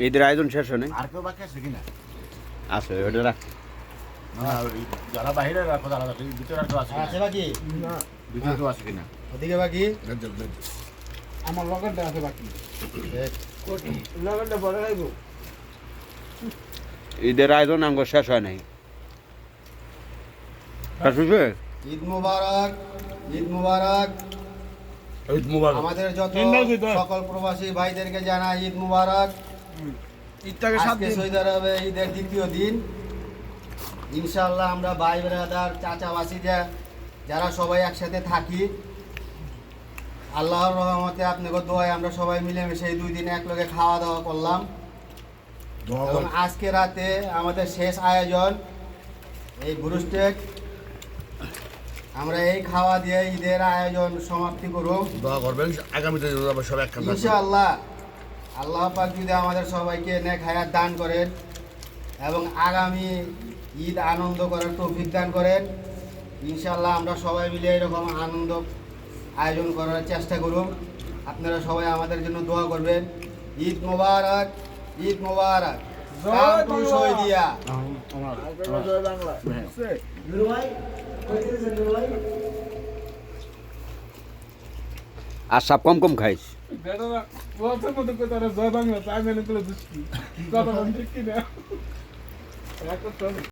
ঈদের আয়োজন শেষ হয় নাই? আর কেউ বাকি আছে কিনা? আছে ওটা রাখ। না, যারা বাইরে রাখো তারা ভিতরে আর কেউ আছে আছে বাকি না ভিতরে কেউ আছে কিনা? ওদিকে বাকি আমার লগনটা আছে বাকি দেখ, লগনটা পরে খাইব ঈদের আয়োজন আঙ্গ শেষ হয় নাই। শেষ হয়েছে? ঈদ মুবারক, ঈদ মুবারক। ঈদ মুবারক। আমাদের যত সকল প্রবাসী ভাইদেরকে জানাই ঈদ মুবারক। ঈদটাকে 7 আজকে দিন সৌদি আরবে ঈদের দ্বিতীয় দিন। ইনশাআল্লাহ আমরা ভাই ব্রাদার চাচা বাসিরা যারা সবাই একসাথে থাকি, আল্লাহর রহমতে আপনাকে দোয়ায় আমরা সবাই মিলেমিশে এই 2 দিন একলগে খাওয়া দাওয়া করলাম। এবং আজকে রাতে আমাদের শেষ আয়োজন এই ব্রুস্টেক। আমরা এই খাওয়া দিয়ে ঈদের আয়োজন সমাপ্তি করব দোয়া করবেন আগামীতে আমরা সবাই একসাথে ইনশাআল্লাহ। আল্লাহ পাক যদি আমাদের সবাইকে নেক হায়াত দান করেন এবং আগামী ঈদ আনন্দ করার তৌফিক দান করেন, ইনশাআল্লাহ আমরা সবাই মিলে এরকম আনন্দ আয়োজন করার চেষ্টা করুন। আপনারা সবাই আমাদের জন্য দোয়া করবেন। ঈদ মোবারক, ঈদ মোবারক। জয় কাম টু সৌদিয়া। জয় বাংলা আর সব কম কম খাইস। বেটারা বলছে মতো কই তারা জয় বাংলা তাই মেনে করে দুষ্টি কথা ঠিক কি না একটা